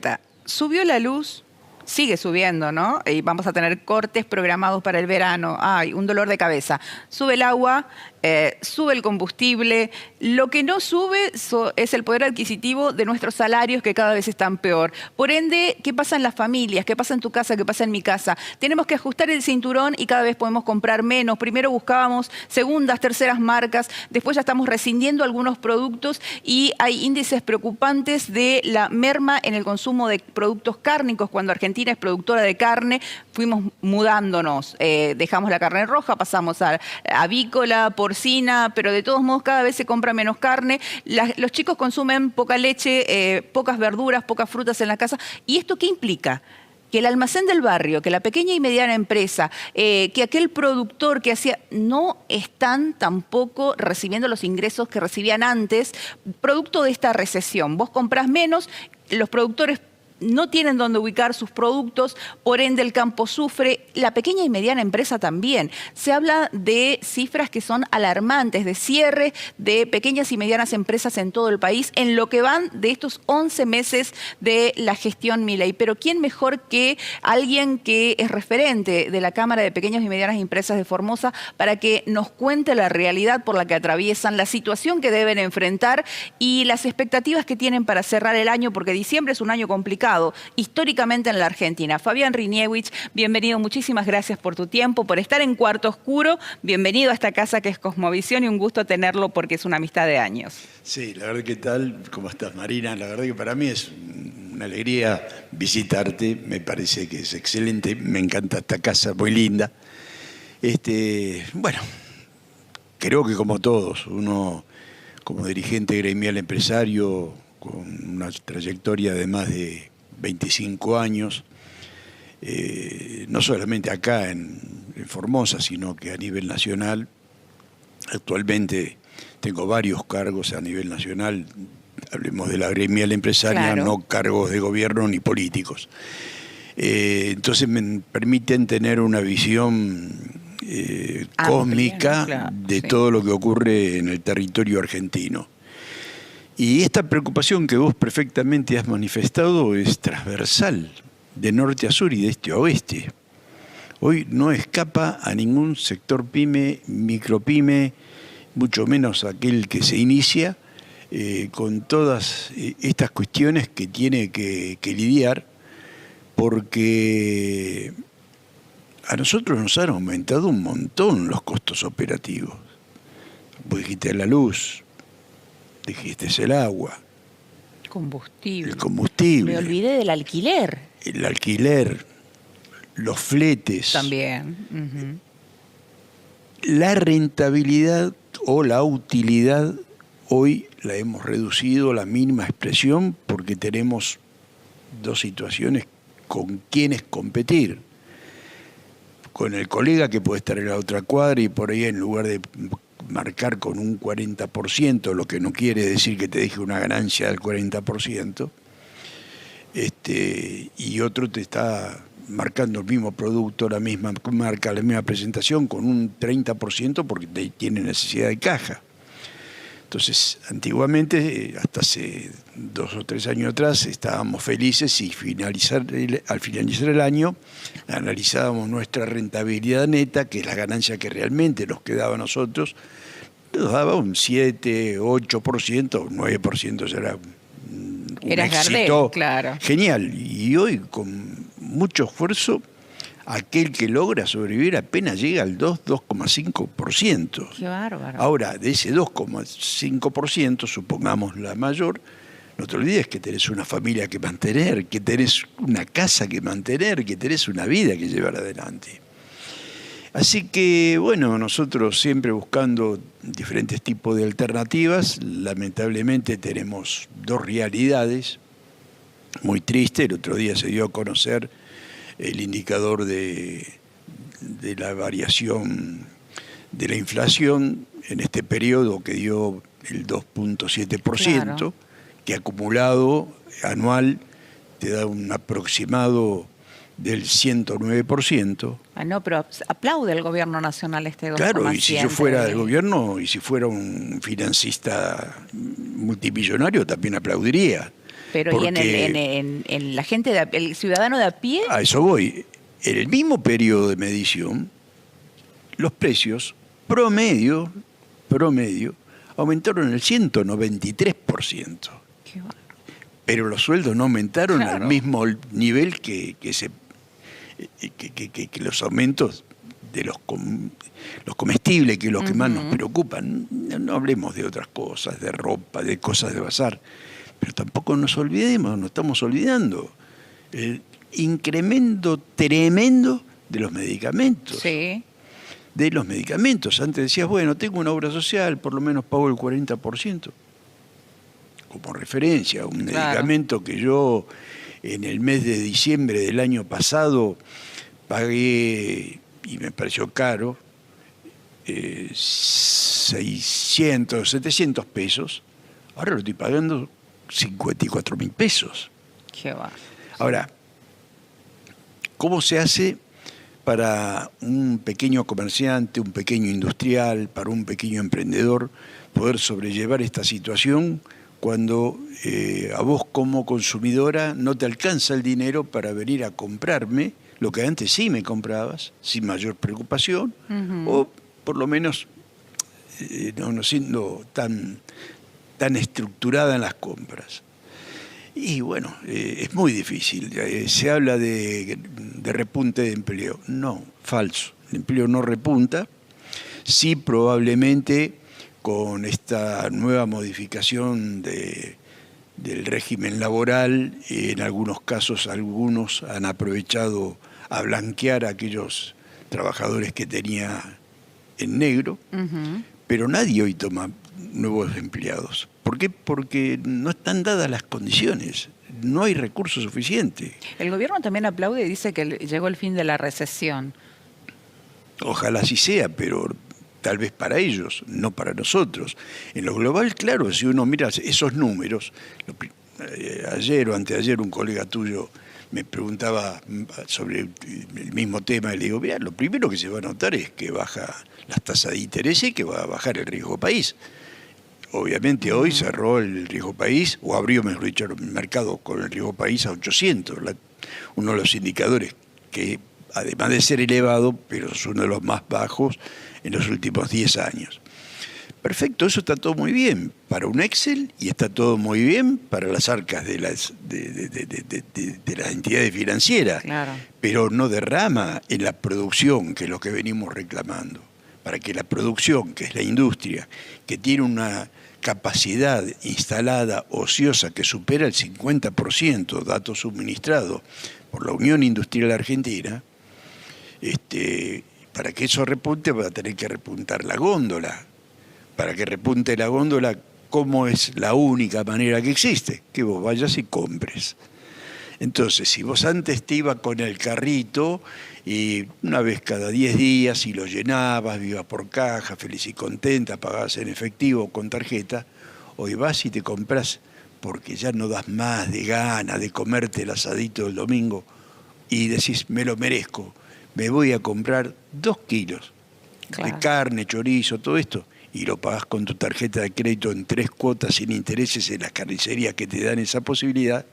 concreta. Subió la luz, sigue subiendo, ¿no? Y vamos a tener cortes programados para el verano. Ay, un dolor de cabeza. Sube el agua, sube el combustible. Lo que no sube es el poder adquisitivo de nuestros salarios, que cada vez están peor. Por ende, ¿qué pasa en las familias? ¿Qué pasa en tu casa? ¿Qué pasa en mi casa? Tenemos que ajustar el cinturón y cada vez podemos comprar menos. Primero buscábamos segundas, terceras marcas. Después ya estamos rescindiendo algunos productos y hay índices preocupantes de la merma en el consumo de productos cárnicos. Cuando Argentina es productora de carne, fuimos mudándonos. Dejamos la carne roja, pasamos a avícola, porcina, pero de todos modos cada vez se compra menos carne. Los chicos consumen poca leche, pocas verduras, pocas frutas en la casa. ¿Y esto qué implica? Que el almacén del barrio, que la pequeña y mediana empresa, que aquel productor que hacía, no están tampoco recibiendo los ingresos que recibían antes, producto de esta recesión. Vos comprás menos, los productores no tienen dónde ubicar sus productos, por ende el campo sufre, la pequeña y mediana empresa también. Se habla de cifras que son alarmantes, de cierre de pequeñas y medianas empresas en todo el país, en lo que van de estos 11 meses de la gestión Milei. Pero ¿quién mejor que alguien que es referente de la Cámara de Pequeñas y Medianas Empresas de Formosa para que nos cuente la realidad por la que atraviesan, la situación que deben enfrentar y las expectativas que tienen para cerrar el año, porque diciembre es un año complicado históricamente en la Argentina? Fabián Riniewicz, bienvenido, muchísimas gracias por tu tiempo, por estar en Cuarto Oscuro, bienvenido a esta casa que es Cosmovisión y un gusto tenerlo porque es una amistad de años. Sí, la verdad, ¿qué tal? ¿Cómo estás, Marina? La verdad que para mí es una alegría visitarte, me parece que es excelente, me encanta esta casa, muy linda. Bueno, creo que como todos, uno como dirigente gremial empresario con una trayectoria de más de 25 años, no solamente acá en Formosa, sino que a nivel nacional. Actualmente tengo varios cargos a nivel nacional, hablemos de la gremial empresaria, claro, no cargos de gobierno ni políticos. Entonces me permiten tener una visión cósmica, claro, de todo lo que ocurre en el territorio argentino. Y esta preocupación que vos perfectamente has manifestado es transversal, de norte a sur y de este a oeste. Hoy no escapa a ningún sector pyme, micropyme, mucho menos aquel que se inicia, con todas estas cuestiones que tiene que lidiar, porque a nosotros nos han aumentado un montón los costos operativos. Vos dijiste la luz, dijiste el agua. Combustible. El combustible. Me olvidé del alquiler. El alquiler, los fletes. También. La rentabilidad o la utilidad hoy la hemos reducido a la mínima expresión porque tenemos dos situaciones con quienes competir. Con el colega que puede estar en la otra cuadra y por ahí en lugar de marcar con un 40%, lo que no quiere decir que te deje una ganancia del 40%, y otro te está marcando el mismo producto, la misma marca, la misma presentación con un 30% porque tiene necesidad de caja. Entonces, antiguamente, hasta hace 2 o 3 años atrás, estábamos felices y al finalizar el año analizábamos nuestra rentabilidad neta, que es la ganancia que realmente nos quedaba a nosotros, nos daba un 7, 8%, 9% ya era un éxito, claro, genial. Y hoy, con mucho esfuerzo, aquel que logra sobrevivir apenas llega al 2,5%. Qué bárbaro. Ahora, de ese 2,5%, supongamos la mayor, no te olvides que tenés una familia que mantener, que tenés una casa que mantener, que tenés una vida que llevar adelante. Así que, bueno, nosotros siempre buscando diferentes tipos de alternativas, lamentablemente tenemos dos realidades muy tristes. El otro día se dio a conocer el indicador de la variación de la inflación en este periodo que dio el 2,7%, claro, que acumulado anual te da un aproximado del 109%. No, pero aplaude el gobierno nacional este 2,7%. Claro, y si yo fuera del gobierno y si fuera un financista multimillonario también aplaudiría. Pero ¿y en la gente, el ciudadano de a pie? A eso voy. En el mismo periodo de medición, los precios promedio aumentaron el 193%. Qué bárbaro. Pero los sueldos no aumentaron Claro. al mismo nivel que los aumentos de los comestibles, que es lo que más nos preocupan. No hablemos de otras cosas, de ropa, de cosas de bazar, pero tampoco nos olvidemos, nos estamos olvidando. El incremento tremendo de los medicamentos. Sí. De los medicamentos. Antes decías, bueno, tengo una obra social, por lo menos pago el 40%. Como referencia, un medicamento que yo en el mes de diciembre del año pasado pagué, y me pareció caro, 600, 700 pesos. Ahora lo estoy pagando 54.000 pesos. Qué va. Ahora, ¿cómo se hace para un pequeño comerciante, un pequeño industrial, para un pequeño emprendedor poder sobrellevar esta situación cuando a vos como consumidora no te alcanza el dinero para venir a comprarme lo que antes sí me comprabas, sin mayor preocupación, o por lo menos no siendo tan estructurada en las compras? Y bueno, es muy difícil. Se habla de repunte de empleo. No, falso. El empleo no repunta. Sí, probablemente con esta nueva modificación del régimen laboral, en algunos casos algunos han aprovechado a blanquear a aquellos trabajadores que tenía en negro, pero nadie hoy toma nuevos empleados. ¿Por qué? Porque no están dadas las condiciones, no hay recursos suficientes. El gobierno también aplaude y dice que llegó el fin de la recesión. Ojalá así sea, pero tal vez para ellos, no para nosotros. En lo global, claro, si uno mira esos números, ayer o anteayer un colega tuyo me preguntaba sobre el mismo tema y le digo, mira, lo primero que se va a notar es que baja las tasas de interés y que va a bajar el riesgo país. Obviamente hoy cerró el riesgo país, o abrió, mejor dicho, el mercado con el riesgo país a 800, uno de los indicadores que, además de ser elevado, pero es uno de los más bajos en los últimos 10 años. Perfecto, eso está todo muy bien para un Excel y está todo muy bien para las arcas de las entidades financieras, Claro. pero no derrama en la producción, que es lo que venimos reclamando. Para que la producción, que es la industria, que tiene una capacidad instalada ociosa que supera el 50%, datos suministrados por la Unión Industrial Argentina, para que eso repunte va a tener que repuntar la góndola. Para que repunte la góndola, ¿cómo es la única manera que existe? Que vos vayas y compres. Entonces, si vos antes te ibas con el carrito y una vez cada 10 días y lo llenabas, ibas por caja, feliz y contenta, pagabas en efectivo o con tarjeta, hoy vas y te compras porque ya no das más de gana de comerte el asadito del domingo y decís, me lo merezco, me voy a comprar 2 kilos de carne, chorizo, todo esto, y lo pagás con tu tarjeta de crédito en 3 cuotas sin intereses en las carnicerías que te dan esa posibilidad.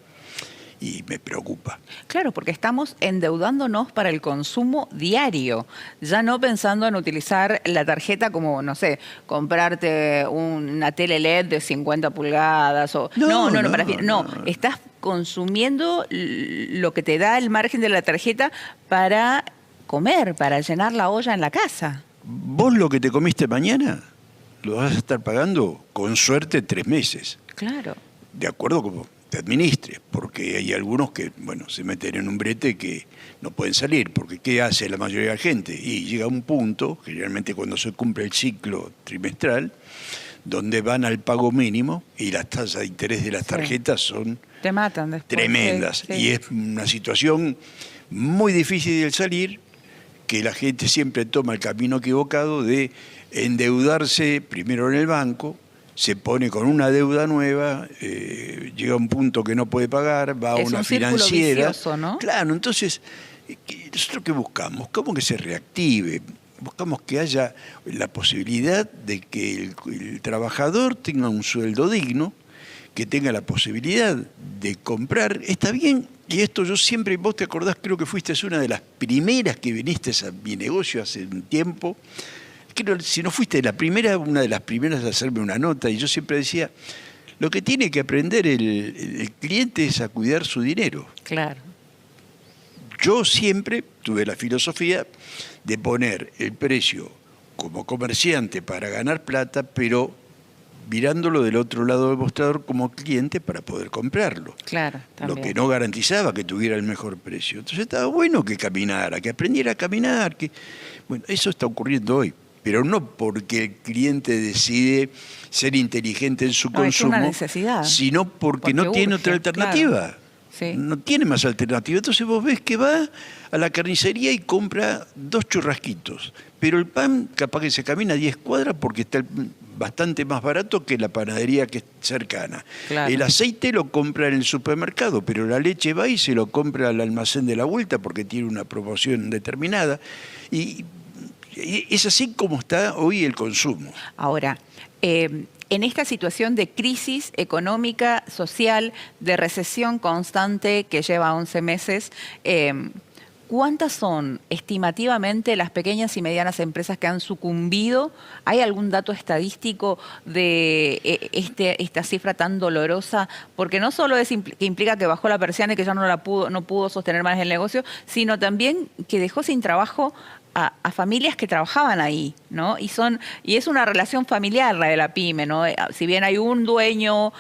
Y me preocupa. Claro, porque estamos endeudándonos para el consumo diario, ya no pensando en utilizar la tarjeta como, no sé, comprarte una tele LED de 50 pulgadas o... No, estás consumiendo lo que te da el margen de la tarjeta para comer, para llenar la olla en la casa. Vos lo que te comiste mañana lo vas a estar pagando con suerte 3 meses. Claro. De acuerdo como te administres, porque hay algunos que, bueno, se meten en un brete que no pueden salir, porque ¿qué hace la mayoría de la gente? Y llega un punto, generalmente cuando se cumple el ciclo trimestral, donde van al pago mínimo y las tasas de interés de las tarjetas son te matan después, tremendas. Sí. Y es una situación muy difícil de salir, que la gente siempre toma el camino equivocado de endeudarse primero en el banco, se pone con una deuda nueva, llega a un punto que no puede pagar, va a una financiera. Vicioso, ¿no? Claro, entonces, ¿nosotros qué buscamos? Buscamos que se reactive, buscamos que haya la posibilidad de que el trabajador tenga un sueldo digno, que tenga la posibilidad de comprar, está bien. Y esto yo siempre, vos te acordás, creo que fuiste una de las primeras que viniste a mi negocio hace un tiempo. Creo, si no fuiste la primera, una de las primeras a hacerme una nota. Y yo siempre decía, lo que tiene que aprender el cliente es a cuidar su dinero. Claro. Yo siempre tuve la filosofía de poner el precio como comerciante para ganar plata, pero mirándolo del otro lado del mostrador como cliente para poder comprarlo. Claro, también. Lo que no garantizaba que tuviera el mejor precio. Entonces estaba bueno que caminara, que aprendiera a caminar. Bueno, eso está ocurriendo hoy, pero no porque el cliente decide ser inteligente en su consumo, es una necesidad, sino porque no tiene otra alternativa. Claro. Sí. No tiene más alternativa. Entonces vos ves que va a la carnicería y compra 2 churrasquitos, pero el pan capaz que se camina 10 cuadras porque está bastante más barato que la panadería que es cercana. Claro. El aceite lo compra en el supermercado, pero la leche va y se lo compra al almacén de la vuelta porque tiene una promoción determinada. Y es así como está hoy el consumo. Ahora, en esta situación de crisis económica, social, de recesión constante que lleva 11 meses, ¿cuántas son estimativamente las pequeñas y medianas empresas que han sucumbido? ¿Hay algún dato estadístico de esta cifra tan dolorosa? Porque no solo que implica que bajó la persiana y que ya no pudo sostener más el negocio, sino también que dejó sin trabajo a familias que trabajaban ahí, ¿no? Y es una relación familiar la de la pyme, ¿no? Si bien hay un dueño,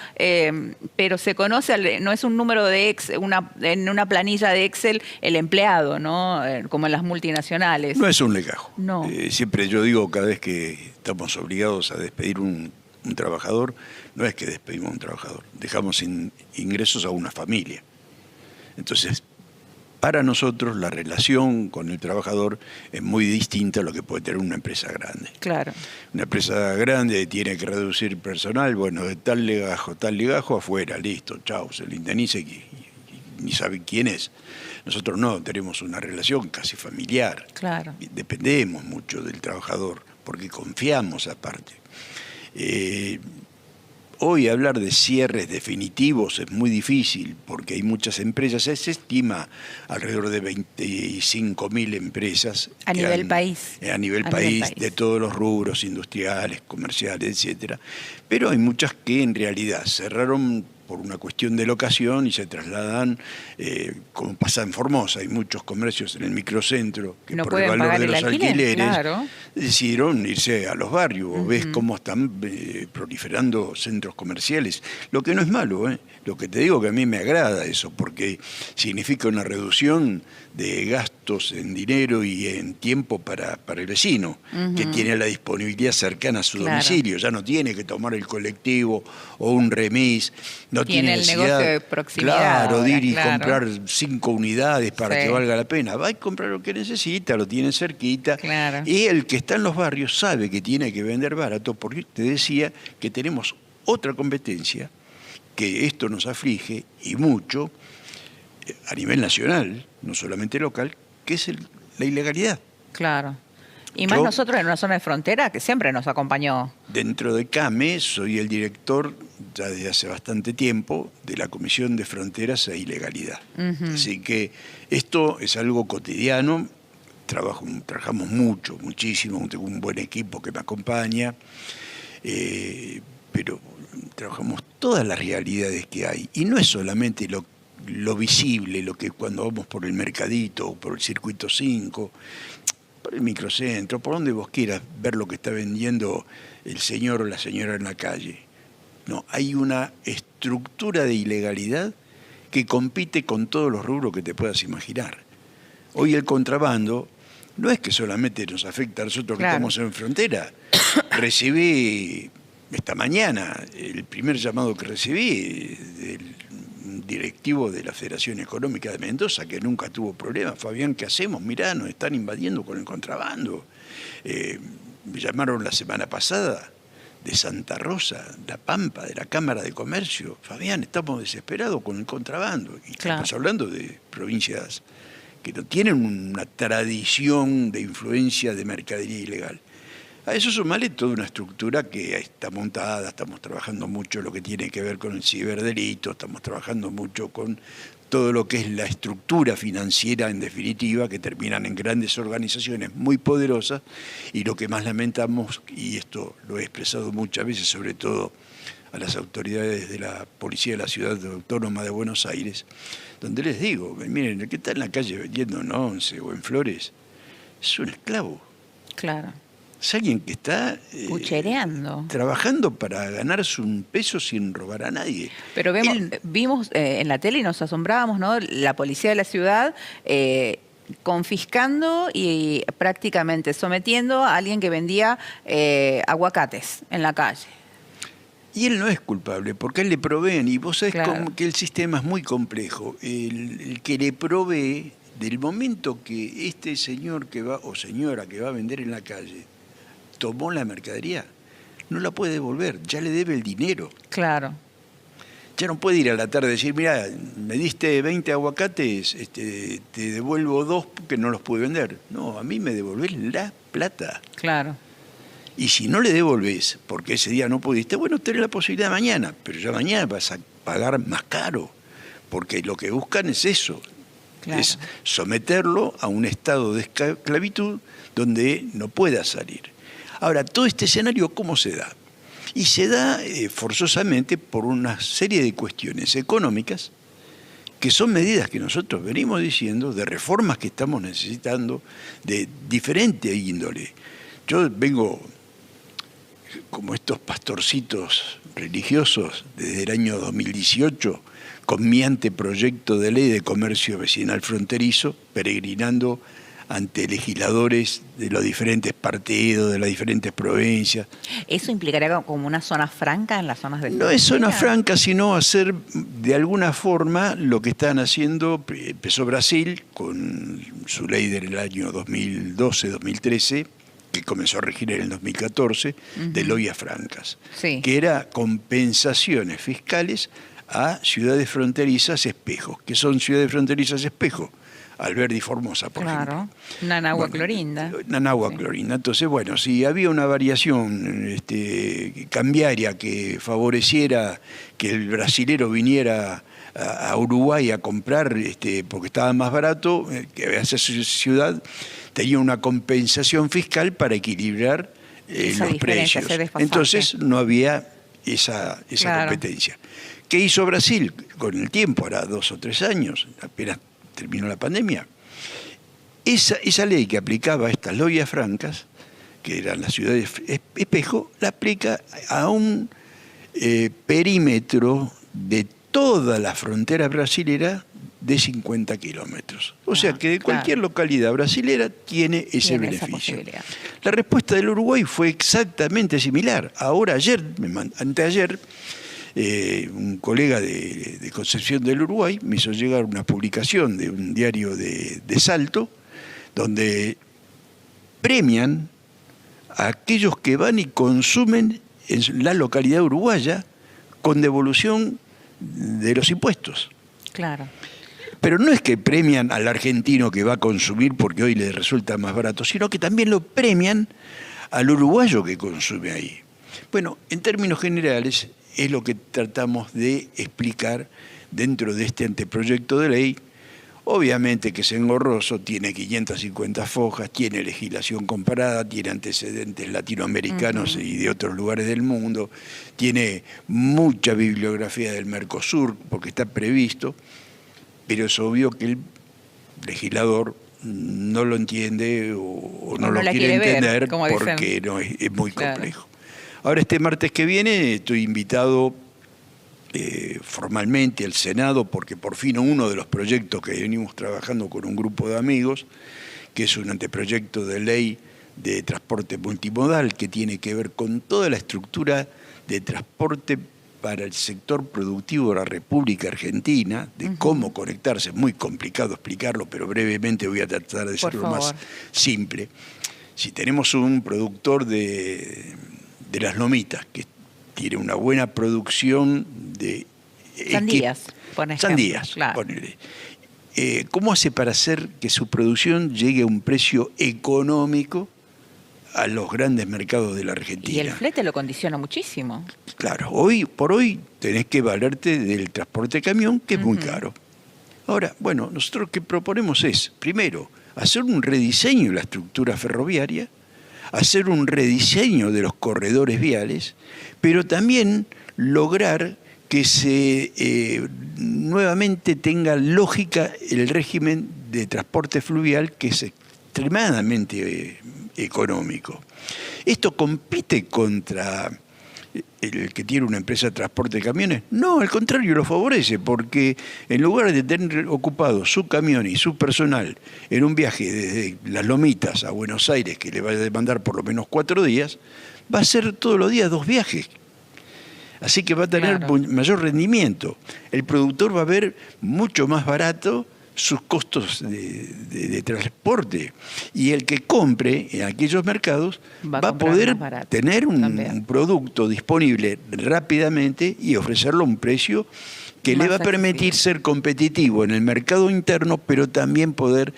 pero se conoce, no es un número de Excel, en una planilla de Excel el empleado, ¿no? Como en las multinacionales. No es un legajo. No. Siempre yo digo, cada vez que estamos obligados a despedir un trabajador, no es que despedimos a un trabajador, dejamos sin ingresos a una familia. Entonces, para nosotros la relación con el trabajador es muy distinta a lo que puede tener una empresa grande. Claro. Una empresa grande tiene que reducir personal, bueno, de tal legajo, afuera, listo, chao, se le indemniza y ni sabe quién es. Nosotros no, tenemos una relación casi familiar. Claro. Dependemos mucho del trabajador, porque confiamos aparte. Hoy hablar de cierres definitivos es muy difícil porque hay muchas empresas, se estima alrededor de 25.000 empresas. A nivel país. A nivel país, de todos los rubros, industriales, comerciales, etcétera. Pero hay muchas que en realidad cerraron por una cuestión de locación y se trasladan, como pasa en Formosa, hay muchos comercios en el microcentro que no por el valor de los alquileres claro, decidieron irse a los barrios. Vos ves cómo están proliferando centros comerciales, lo que no es malo, lo que te digo que a mí me agrada eso, porque significa una reducción de gastos en dinero y en tiempo para el vecino, que tiene la disponibilidad cercana a su domicilio, ya no tiene que tomar el colectivo o un remis, no tiene el negocio de proximidad. Claro, de ir y comprar 5 unidades para que valga la pena. Va a comprar lo que necesita, lo tiene cerquita. Claro. Y el que está en los barrios sabe que tiene que vender barato, porque te decía que tenemos otra competencia, que esto nos aflige y mucho a nivel nacional, no solamente local, que es la ilegalidad. Claro. Y más nosotros en una zona de frontera que siempre nos acompañó. Dentro de CAME soy el director, ya desde hace bastante tiempo, de la Comisión de Fronteras e Ilegalidad. Así que esto es algo cotidiano, trabajamos mucho, muchísimo, tengo un buen equipo que me acompaña, pero trabajamos todas las realidades que hay. Y no es solamente lo visible, lo que cuando vamos por el mercadito o por el circuito 5, por el microcentro, por donde vos quieras ver lo que está vendiendo el señor o la señora en la calle. No, hay una estructura de ilegalidad que compite con todos los rubros que te puedas imaginar. Hoy el contrabando no es que solamente nos afecta a nosotros que estamos en frontera. Recibí esta mañana el primer llamado que recibí del directivo de la Federación Económica de Mendoza, que nunca tuvo problemas. Fabián, ¿qué hacemos? Mirá, nos están invadiendo con el contrabando. Me llamaron la semana pasada de Santa Rosa, La Pampa, de la Cámara de Comercio. Fabián, estamos desesperados con el contrabando. Y estamos hablando de provincias que no tienen una tradición de influencia de mercadería ilegal. A eso sumale toda una estructura que está montada, estamos trabajando mucho lo que tiene que ver con el ciberdelito, estamos trabajando mucho con todo lo que es la estructura financiera, en definitiva, que terminan en grandes organizaciones muy poderosas, y lo que más lamentamos, y esto lo he expresado muchas veces, sobre todo a las autoridades de la Policía de la Ciudad Autónoma de Buenos Aires, donde les digo, miren, el que está en la calle vendiendo en Once o en Flores, es un esclavo. Claro. Es alguien que está Puchereando. trabajando para ganarse un peso sin robar a nadie. Pero vimos en la tele y nos asombrábamos, ¿no? La policía de la ciudad confiscando y prácticamente sometiendo a alguien que vendía aguacates en la calle. Y él no es culpable, porque a él le proveen, y vos sabés Claro. que el sistema es muy complejo. El que le provee, del momento que este señor que va, o señora que va a vender en la calle, tomó la mercadería, no la puede devolver, ya le debe el dinero. Claro. Ya no puede ir a la tarde y decir, mira, me diste 20 aguacates, te devuelvo 2 porque no los pude vender. No, a mí me devolvés la plata. Claro. Y si no le devolvés, porque ese día no pudiste, bueno, tenés la posibilidad mañana, pero ya mañana vas a pagar más caro, porque lo que buscan es eso, Claro. es someterlo a un estado de esclavitud donde no pueda salir. Ahora, todo este escenario, ¿cómo se da? Y se da forzosamente por una serie de cuestiones económicas, que son medidas que nosotros venimos diciendo, de reformas que estamos necesitando, de diferente índole. Yo vengo, como estos pastorcitos religiosos, desde el año 2018, con mi anteproyecto de ley de comercio vecinal fronterizo, peregrinando ante legisladores de los diferentes partidos, de las diferentes provincias. ¿Eso implicaría como una zona franca en las zonas de No es zona frontera? franca, sino hacer de alguna forma lo que están haciendo, empezó Brasil con su ley del año 2012-2013, que comenzó a regir en el 2014, de loyas francas, Sí. que era compensaciones fiscales a ciudades fronterizas espejos. ¿Qué son ciudades fronterizas espejos? Alberdi y Formosa, por ejemplo. Claro. Nanagua, Clorinda. Nanagua, Sí. Clorinda. Entonces, bueno, si había una variación cambiaria que favoreciera que el brasilero viniera a Uruguay a comprar porque estaba más barato, que hacia su ciudad, tenía una compensación fiscal para equilibrar Esa los diferencia, precios. ese desfasaje. Entonces no había esa Claro. competencia. ¿Qué hizo Brasil? Con el tiempo, ahora 2 o 3 años, apenas terminó la pandemia, esa ley que aplicaba a estas loyas francas, que eran las ciudades espejo, la aplica a un perímetro de toda la frontera brasilera de 50 kilómetros. O sea que de cualquier localidad brasilera tiene ese Tiene esa beneficio. posibilidad. La respuesta del Uruguay fue exactamente similar. Ahora, anteayer, un colega de Concepción del Uruguay me hizo llegar una publicación de un diario de Salto, donde premian a aquellos que van y consumen en la localidad uruguaya con devolución de los impuestos. Claro. Pero no es que premian al argentino que va a consumir porque hoy le resulta más barato, sino que también lo premian al uruguayo que consume ahí. Bueno, en términos generales, es lo que tratamos de explicar dentro de este anteproyecto de ley. Obviamente que es engorroso, tiene 550 fojas, tiene legislación comparada, tiene antecedentes latinoamericanos y de otros lugares del mundo, tiene mucha bibliografía del Mercosur, porque está previsto, pero es obvio que el legislador no lo entiende o no lo quiere entender como porque dicen. no, es muy Claro. complejo. Ahora, este martes que viene estoy invitado formalmente al Senado, porque por fin uno de los proyectos que venimos trabajando con un grupo de amigos, que es un anteproyecto de ley de transporte multimodal, que tiene que ver con toda la estructura de transporte para el sector productivo de la República Argentina, de cómo conectarse. Es muy complicado explicarlo, pero brevemente voy a tratar de Por ser lo más favor. simple. Si tenemos un productor de las lomitas, que tiene una buena producción de Sandías, por ejemplo. Sandías, Claro. ponele. ¿Cómo hace para hacer que su producción llegue a un precio económico a los grandes mercados de la Y Argentina. el flete lo condiciona muchísimo. Claro, hoy por hoy tenés que valerte del transporte de camión, que es muy caro. Ahora, bueno, nosotros lo que proponemos es, primero, hacer un rediseño de la estructura ferroviaria, hacer un rediseño de los corredores viales, pero también lograr que se nuevamente tenga lógica el régimen de transporte fluvial, que es extremadamente económico. Esto compite contra el que tiene una empresa de transporte de camiones. No, al contrario, lo favorece, porque en lugar de tener ocupado su camión y su personal en un viaje desde Las Lomitas a Buenos Aires, que le va a demandar por lo menos 4 días, va a ser todos los días 2 viajes. Así que va a tener mayor rendimiento. El productor va a ver mucho más barato sus costos de transporte. Y el que compre en aquellos mercados va a poder tener un producto disponible rápidamente y ofrecerlo a un precio que le va a permitir ser competitivo en el mercado interno, pero también poder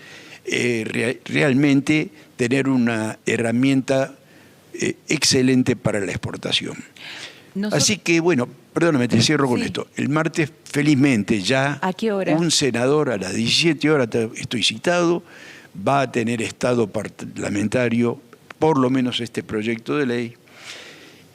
realmente tener una herramienta excelente para la exportación. Así que, bueno, perdóname, te cierro con esto. El martes, felizmente, ya ¿a qué hora? Un senador a las 17 horas, estoy citado, va a tener estado parlamentario, por lo menos este proyecto de ley,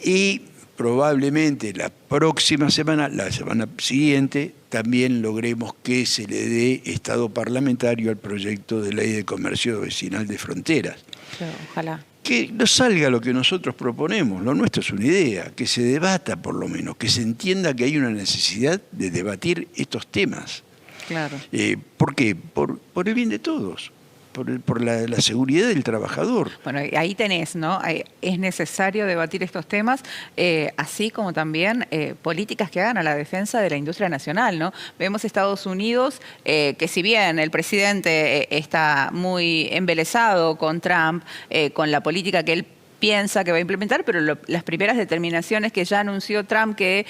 y probablemente la próxima semana, la semana siguiente, también logremos que se le dé estado parlamentario al proyecto de ley de comercio vecinal de fronteras. Claro, ojalá. Que no salga lo que nosotros proponemos, lo nuestro es una idea, que se debata por lo menos, que se entienda que hay una necesidad de debatir estos temas. Claro. ¿Por qué? Por el bien de todos, por la seguridad del trabajador. Bueno, ahí tenés, ¿no? Es necesario debatir estos temas, así como también políticas que hagan a la defensa de la industria nacional, ¿no? Vemos Estados Unidos, que si bien el presidente está muy embelesado con Trump, con la política que él piensa que va a implementar, pero las primeras determinaciones que ya anunció Trump que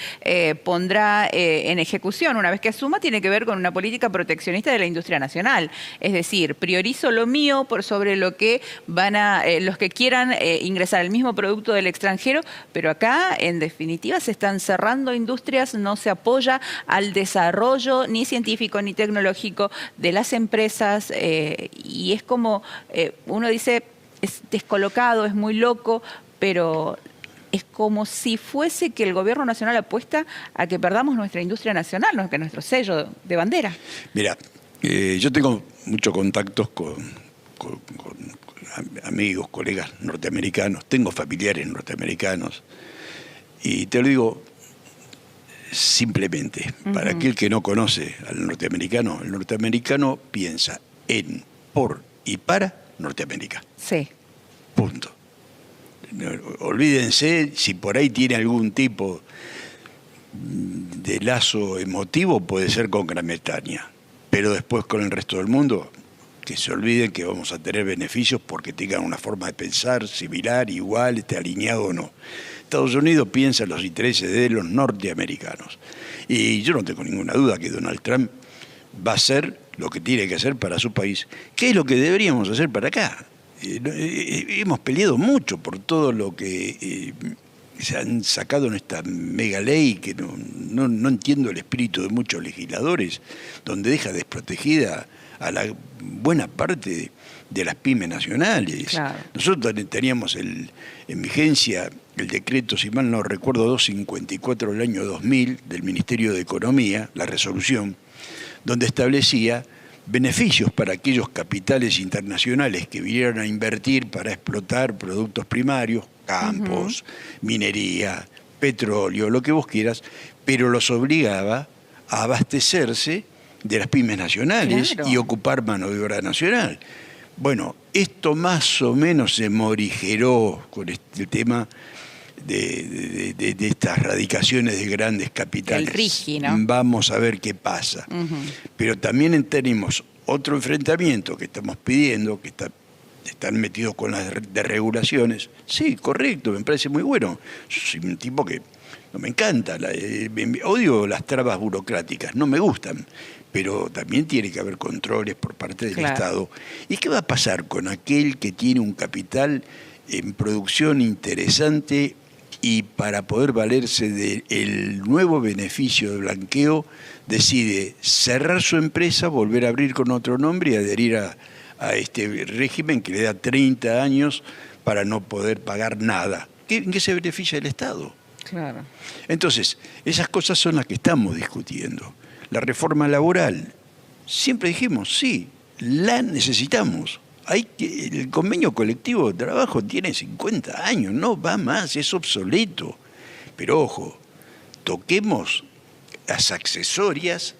pondrá en ejecución una vez que asuma tiene que ver con una política proteccionista de la industria nacional. Es decir, priorizo lo mío por sobre lo que van a los que quieran ingresar el mismo producto del extranjero, pero acá en definitiva se están cerrando industrias, no se apoya al desarrollo ni científico ni tecnológico de las empresas y es como uno dice, es descolocado, es muy loco, pero es como si fuese que el gobierno nacional apuesta a que perdamos nuestra industria nacional, ¿no? Que nuestro sello de bandera. Mira, yo tengo muchos contactos con amigos, colegas norteamericanos, tengo familiares norteamericanos, y te lo digo simplemente, para aquel que no conoce al norteamericano, el norteamericano piensa en, por y para Norteamérica. Sí. Punto. Olvídense si por ahí tiene algún tipo de lazo emotivo, puede ser con Gran Bretaña, pero después con el resto del mundo, que se olviden que vamos a tener beneficios porque tengan una forma de pensar similar, igual, esté alineado o no. Estados Unidos piensa en los intereses de los norteamericanos. Y yo no tengo ninguna duda que Donald Trump va a hacer lo que tiene que hacer para su país. ¿Qué es lo que deberíamos hacer para acá? Hemos peleado mucho por todo lo que se han sacado en esta mega ley, que no entiendo el espíritu de muchos legisladores, donde deja desprotegida a la buena parte de las pymes nacionales. Claro. Nosotros teníamos en vigencia el decreto, si mal no recuerdo, 254 del año 2000 del Ministerio de Economía, la resolución, donde establecía beneficios para aquellos capitales internacionales que vinieran a invertir para explotar productos primarios, campos, minería, petróleo, lo que vos quieras, pero los obligaba a abastecerse de las pymes nacionales y ocupar mano de obra nacional. Bueno, esto más o menos se morigeró con este tema de estas radicaciones de grandes capitales. El RIGI, ¿no? Vamos a ver qué pasa. Pero también tenemos otro enfrentamiento que estamos pidiendo, que están metidos con las desregulaciones. Sí, correcto, me parece muy bueno. Yo soy un tipo que no me encanta, odio las trabas burocráticas, no me gustan. Pero también tiene que haber controles por parte del Estado. ¿Y qué va a pasar con aquel que tiene un capital en producción interesante y para poder valerse del nuevo beneficio de blanqueo, decide cerrar su empresa, volver a abrir con otro nombre y adherir a este régimen que le da 30 años para no poder pagar nada. ¿En qué se beneficia el Estado? Claro. Entonces, esas cosas son las que estamos discutiendo. La reforma laboral, siempre dijimos, sí, la necesitamos. El convenio colectivo de trabajo tiene 50 años, no va más, es obsoleto. Pero ojo, toquemos las accesorias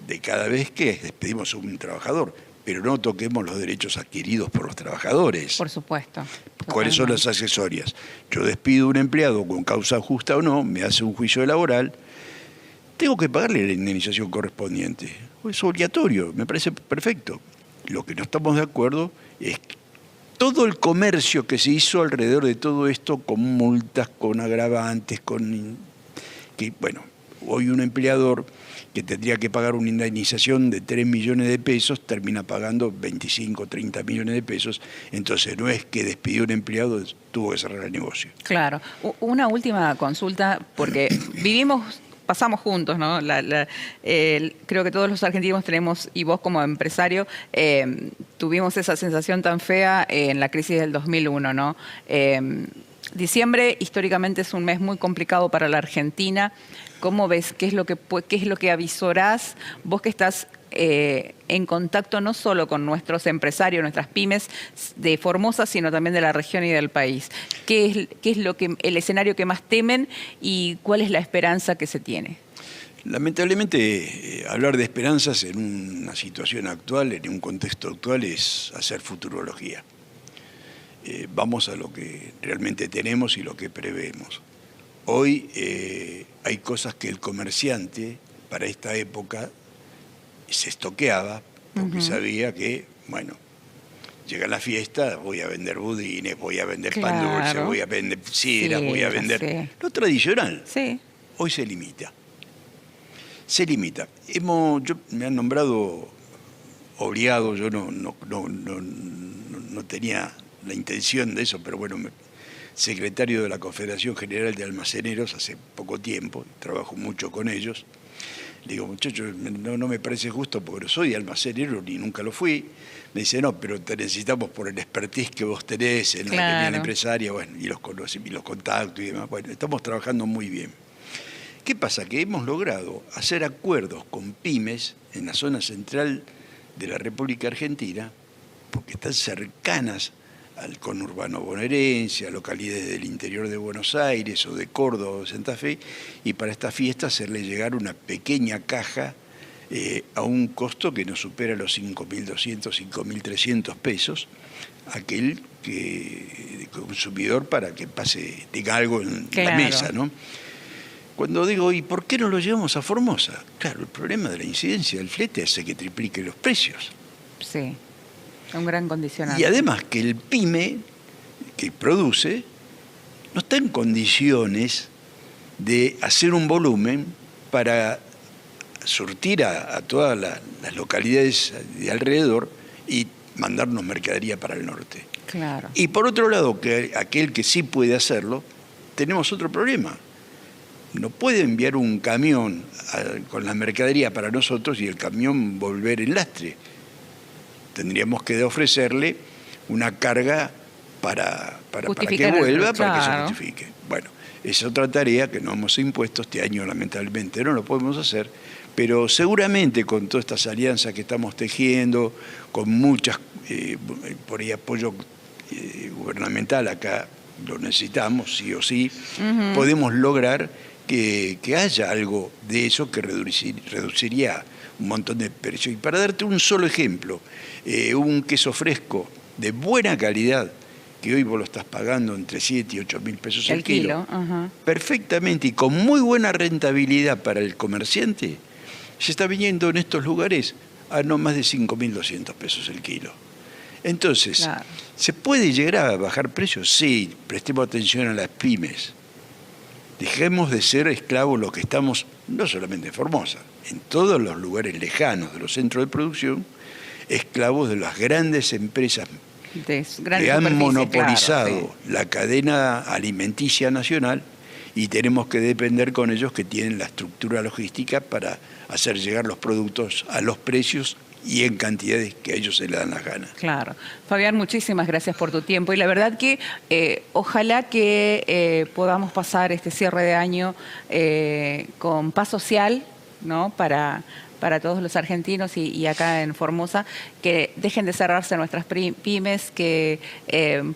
de cada vez que despedimos a un trabajador, pero no toquemos los derechos adquiridos por los trabajadores. Por supuesto. ¿Cuáles son las accesorias? Yo despido a un empleado con causa justa o no, me hace un juicio laboral, tengo que pagarle la indemnización correspondiente. Es obligatorio, me parece perfecto. Lo que no estamos de acuerdo es todo el comercio que se hizo alrededor de todo esto, con multas, con agravantes, bueno, hoy un empleador que tendría que pagar una indemnización de 3 millones de pesos, termina pagando 25, 30 millones de pesos. Entonces no es que despidió a un empleado, tuvo que cerrar el negocio. Claro. Una última consulta, porque pasamos juntos, ¿no? Creo que todos los argentinos tenemos, y vos como empresario, tuvimos esa sensación tan fea en la crisis del 2001, ¿no? Diciembre históricamente es un mes muy complicado para la Argentina. ¿Cómo ves? ¿Qué es lo que avisorás? Vos que estás en contacto no solo con nuestros empresarios, nuestras pymes de Formosa, sino también de la región y del país. ¿Qué es el escenario que más temen y cuál es la esperanza que se tiene? Lamentablemente, hablar de esperanzas en una situación actual, en un contexto actual, es hacer futurología. Vamos a lo que realmente tenemos y lo que prevemos. Hoy hay cosas que el comerciante, para esta época, se estoqueaba, porque sabía que, bueno, llega la fiesta, voy a vender budines, voy a vender pan dulce, voy a vender sidras, voy a vender lo tradicional. Sí. Hoy se limita. Se limita. Me han nombrado obligado, yo no tenía la intención de eso, pero bueno, secretario de la Confederación General de Almaceneros hace poco tiempo, trabajo mucho con ellos. Le digo, muchachos, no me parece justo porque no soy almacenero ni nunca lo fui. Me dice, no, pero te necesitamos por el expertise que vos tenés en la opinión empresaria, bueno, y los contactos y demás. Bueno, estamos trabajando muy bien. ¿Qué pasa? Que hemos logrado hacer acuerdos con pymes en la zona central de la República Argentina, porque están cercanas al conurbano bonaerense, a localidades del interior de Buenos Aires o de Córdoba o de Santa Fe, y para esta fiesta hacerle llegar una pequeña caja a un costo que no supera los 5.200, 5.300 pesos, aquel consumidor para que tenga algo en la mesa, ¿no? Cuando digo, ¿y por qué no lo llevamos a Formosa? Claro, el problema de la incidencia del flete hace que triplique los precios. Sí. Un gran condicionante. Y además que el pyme que produce no está en condiciones de hacer un volumen para surtir a todas las localidades de alrededor y mandarnos mercadería para el norte. Claro. Y por otro lado, que aquel que sí puede hacerlo, tenemos otro problema. No puede enviar un camión con la mercadería para nosotros y el camión volver en lastre. Tendríamos que ofrecerle una carga para que vuelva, para que se justifique. Bueno, es otra tarea que no hemos impuesto este año, lamentablemente no lo podemos hacer, pero seguramente con todas estas alianzas que estamos tejiendo, con muchas, por ahí apoyo gubernamental, acá lo necesitamos sí o sí, podemos lograr que haya algo de eso que reduciría un montón de precios. Y para darte un solo ejemplo, un queso fresco de buena calidad, que hoy vos lo estás pagando entre 7 y 8 mil pesos el kilo, perfectamente y con muy buena rentabilidad para el comerciante, se está viniendo en estos lugares a no más de 5.200 pesos el kilo. Entonces, ¿se puede llegar a bajar precios? Sí, prestemos atención a las pymes. Dejemos de ser esclavos los que estamos, no solamente en Formosa, en todos los lugares lejanos de los centros de producción, esclavos de las grandes empresas de grandes que han superficies, monopolizado claro, la cadena alimenticia nacional y tenemos que depender con ellos que tienen la estructura logística para hacer llegar los productos a los precios y en cantidades que a ellos se les dan las ganas. Claro. Fabián, muchísimas gracias por tu tiempo y la verdad que ojalá que podamos pasar este cierre de año con paz social, ¿no? Para todos los argentinos y acá en Formosa, que dejen de cerrarse nuestras pymes, que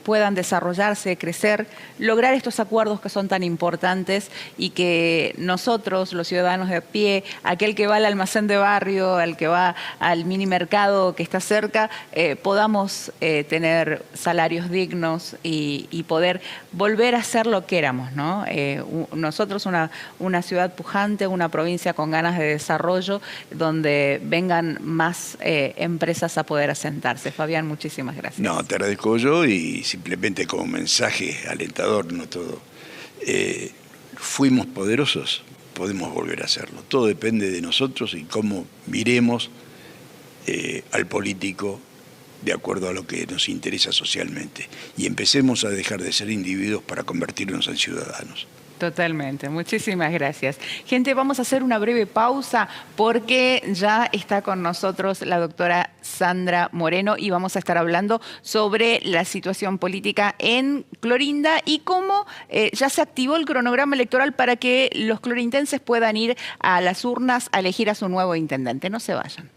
puedan desarrollarse, crecer, lograr estos acuerdos que son tan importantes y que nosotros, los ciudadanos de a pie, aquel que va al almacén de barrio, al que va al mini mercado que está cerca, podamos tener salarios dignos y poder volver a ser lo que éramos, ¿no? Nosotros una ciudad pujante, una provincia con ganas de desarrollo, donde vengan más empresas a poder asentarse. Fabián, muchísimas gracias. No, te agradezco yo y simplemente como mensaje alentador, no todo. Fuimos poderosos, podemos volver a hacerlo. Todo depende de nosotros y cómo miremos al político de acuerdo a lo que nos interesa socialmente. Y empecemos a dejar de ser individuos para convertirnos en ciudadanos. Totalmente, muchísimas gracias. Gente, vamos a hacer una breve pausa porque ya está con nosotros la doctora Sandra Moreno y vamos a estar hablando sobre la situación política en Clorinda y cómo ya se activó el cronograma electoral para que los clorindenses puedan ir a las urnas a elegir a su nuevo intendente. No se vayan.